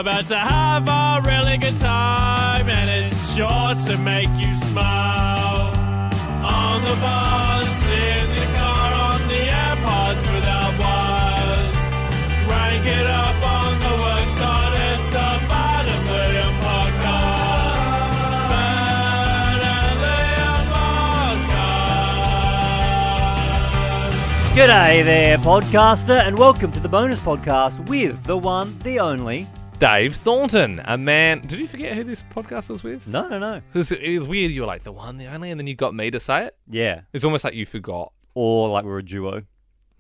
about to have a really good time, and it's sure to make you smile. On the bus, in the car, on the AirPods without wires. Rank it up on the worksite, it's the Bad and Liam podcast. Bad and Liam podcast. G'day there, podcaster, and welcome to the bonus podcast with the one, the only... Dave Thornton, a man... Did you forget who this podcast was with? No. It was weird. You were like, the one, the only, and then you got me to say it? Yeah. It's almost like you forgot. Or like we're a duo.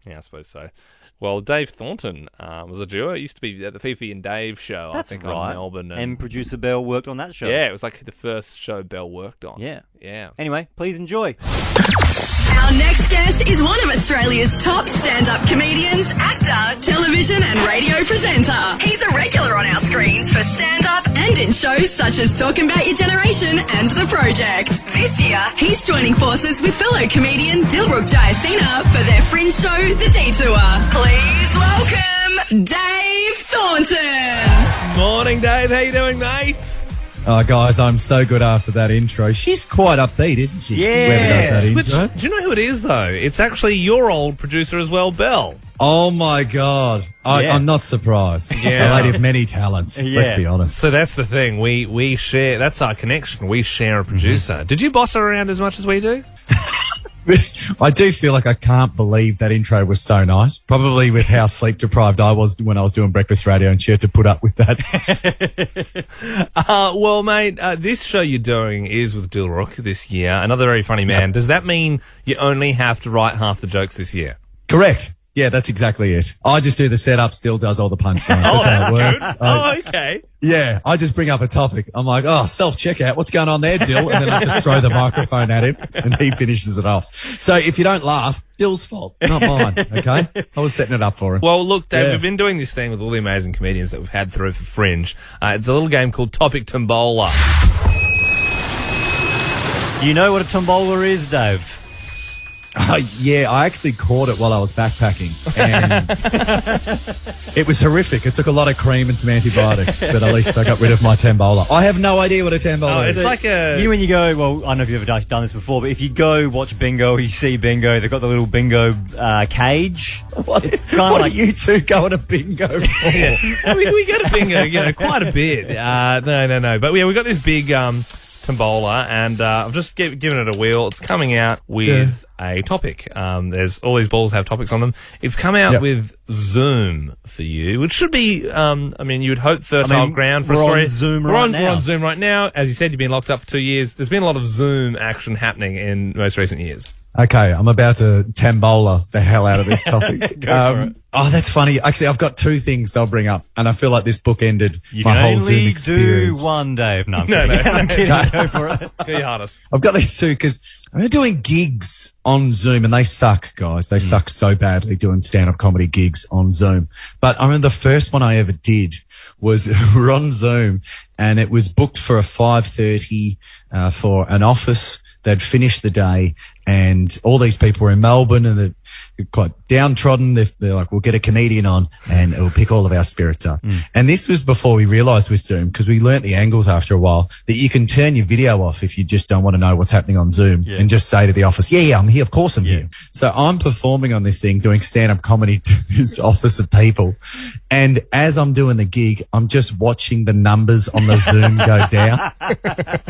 Yeah, I suppose so. Well, Dave Thornton was a duo. It used to be at the Fifi and Dave show, That's I think, right. on Melbourne. And producer Bell worked on that show. Yeah, it was like the first show Bell worked on. Yeah. Yeah. Anyway, please enjoy. Our next guest is one of Australia's top stand-up comedians, actor, television and radio presenter. He's a regular on our screens for stand-up and in shows such as Talking About Your Generation and The Project. This year, he's joining forces with fellow comedian Dilruk Jayasena for their fringe show, The Detour. Please welcome Dave Thornton. Morning, Dave. How you doing, mate? Oh, guys, I'm so good after that intro. She's quite upbeat, isn't she? Yes. Whoever does that intro. Do you know who it is, though? It's actually your old producer as well, Bell. Oh, my God. Yeah. I'm not surprised. Yeah. A lady of many talents, Yeah. let's be honest. So that's the thing. We share. That's our connection. We share a producer. Did you boss her around as much as we do? I do feel like I can't believe that intro was so nice. Probably with how sleep deprived I was when I was doing breakfast radio and she had to put up with that. Well, mate, this show you're doing is with Dilruk this year. Another very funny man. Yep. Does that mean you only have to write half the jokes this year? Correct. Yeah, that's exactly it. I just do the setup, still does all the punchlines. Oh, That's how it that's works. good. Oh, okay. Yeah, I just bring up a topic. I'm like, oh, self-checkout. What's going on there, Dill? And then I just throw the microphone at him and he finishes it off. So if you don't laugh, Dill's fault, not mine, okay? I was setting it up for him. Well, look, Dave, Yeah. we've been doing this thing with all the amazing comedians that we've had through for Fringe. It's a little game called Topic Tombola. Do you know what a tombola is, Dave? Yeah, I actually caught it while I was backpacking and it was horrific. It took a lot of cream and some antibiotics, but at least I got rid of my Tombola. I have no idea what a Tombola is. It's like a... You know when you go, well, I don't know if you've ever done this before, but if you go watch bingo, you see bingo, they've got the little bingo cage. What, It's kind of what like... are you two going to bingo for? we get a bingo, quite a bit. No. But yeah, we got this big tombola, and I've just given it a wheel. It's coming out with a topic. There's all these balls have topics on them. It's come out with Zoom for you, which should be, you would hope fertile ground for a we're story. on Zoom We're right on now. Zoom right now. As you said, you've been locked up for 2 years. There's been a lot of Zoom action happening in most recent years. Okay, I'm about to Tombola the hell out of this topic. Oh, that's funny. Actually, I've got two things I'll bring up, and I feel like this book ended You my can whole Zoom only experience. do one, Dave. No, I'm No, kidding. no. I'm kidding. Go for it. Go your hardest. I've got these two because I'm doing gigs on Zoom and they suck, guys. They suck so badly doing stand-up comedy gigs on Zoom. But I remember the first one I ever did was we're on Zoom and it was booked for a 5:30 for an office. They'd finished the day and all these people were in Melbourne and they're quite downtrodden. They're like, we'll get a comedian on and it'll pick all of our spirits up. And this was before we realized with Zoom, because we learnt the angles after a while, that you can turn your video off if you just don't want to know what's happening on Zoom and just say to the office, yeah, I'm here. Of course I'm here. So I'm performing on this thing, doing stand-up comedy to this office of people. And as I'm doing the gig, I'm just watching the numbers on the Zoom go down.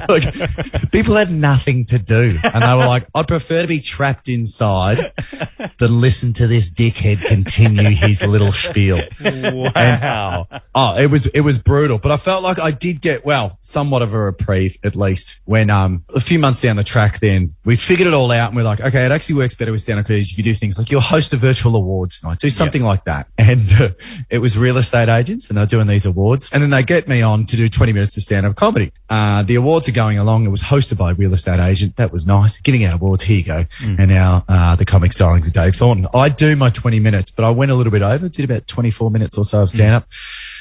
Like, people had nothing to do. And they were like, I'd prefer to be trapped inside than listen to this dickhead continue his little spiel. Wow. It was brutal, but I felt like I did get, somewhat of a reprieve at least when, a few months down the track then we figured it all out and we're like, okay, it actually works better with stand-up comedians if you do things like you'll host a virtual awards night, do something like that. And it was real estate agents and they're doing these awards and then they get me on to do 20 minutes of stand-up comedy. The awards are going along. It was hosted by a real estate agent. That was nice. Giving out awards. Here you go. And now, the comic stylings of Dave Thornton. I do my 20 minutes, but I went a little bit over, did about 24 minutes or so of stand-up.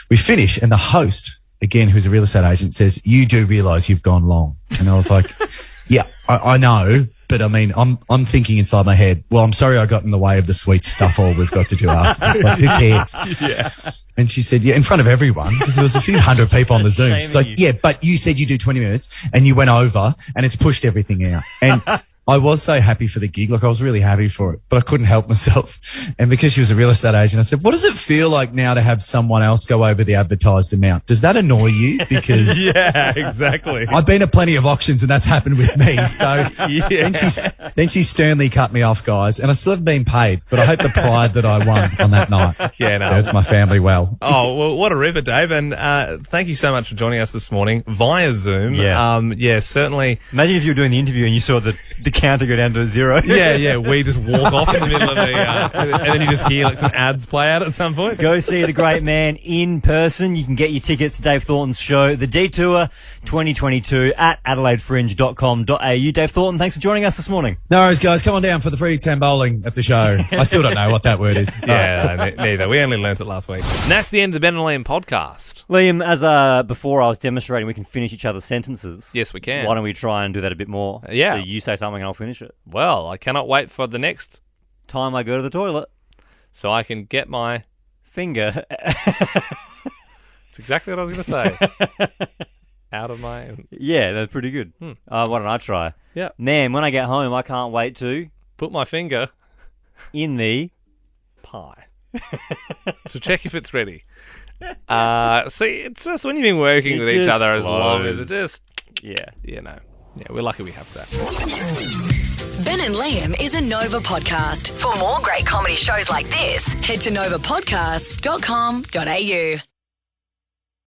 We finish and the host, again, who's a real estate agent, says, you do realise you've gone long. And I was like, yeah, I know, But I mean, I'm thinking inside my head, well, I'm sorry I got in the way of the sweet stuff all we've got to do after this. Like, who cares? Yeah. And she said, yeah, in front of everyone, because there was a few hundred people on the Zoom. She's like, you. yeah, but you said you do 20 minutes and you went over and it's pushed everything out. And I was so happy for the gig. Like, I was really happy for it, but I couldn't help myself. And because she was a real estate agent, I said, what does it feel like now to have someone else go over the advertised amount? Does that annoy you? Because Yeah, exactly. I've been at plenty of auctions and that's happened with me. So then she sternly cut me off, guys. And I still haven't been paid, but I hope the pride that I won on that night serves my family well. Oh, well, what a ripper, Dave. And thank you so much for joining us this morning via Zoom. Yeah. Certainly. Imagine if you were doing the interview and you saw the counter go down to 0. Yeah. We just walk off in the middle of the, and then you just hear like some ads play out at some point. Go see the great man in person. You can get your tickets to Dave Thornton's show, The Detour 2022 at adelaidefringe.com.au. Dave Thornton, thanks for joining us this morning. No worries, guys. Come on down for the free Tombola at the show. I still don't know what that word is. Neither. We only learnt it last week. And that's the end of the Ben and Liam podcast. Liam, as before I was demonstrating, we can finish each other's sentences. Yes, we can. Why don't we try and do that a bit more? Yeah. So you say something and I'll finish it. Well, I cannot wait for the next Time I go to the toilet. so I can get my... Finger. It's exactly what I was going to say. Out of my... Yeah, that's pretty good. Why don't I try? Yeah. Man, when I get home, I can't wait to... Put my finger In the... pie. To check if it's ready. See, it's just when you've been working It with each just other as long as flows. it just... Yeah. Yeah, we're lucky we have that. Ben and Liam is a Nova podcast. For more great comedy shows like this, head to novapodcasts.com.au.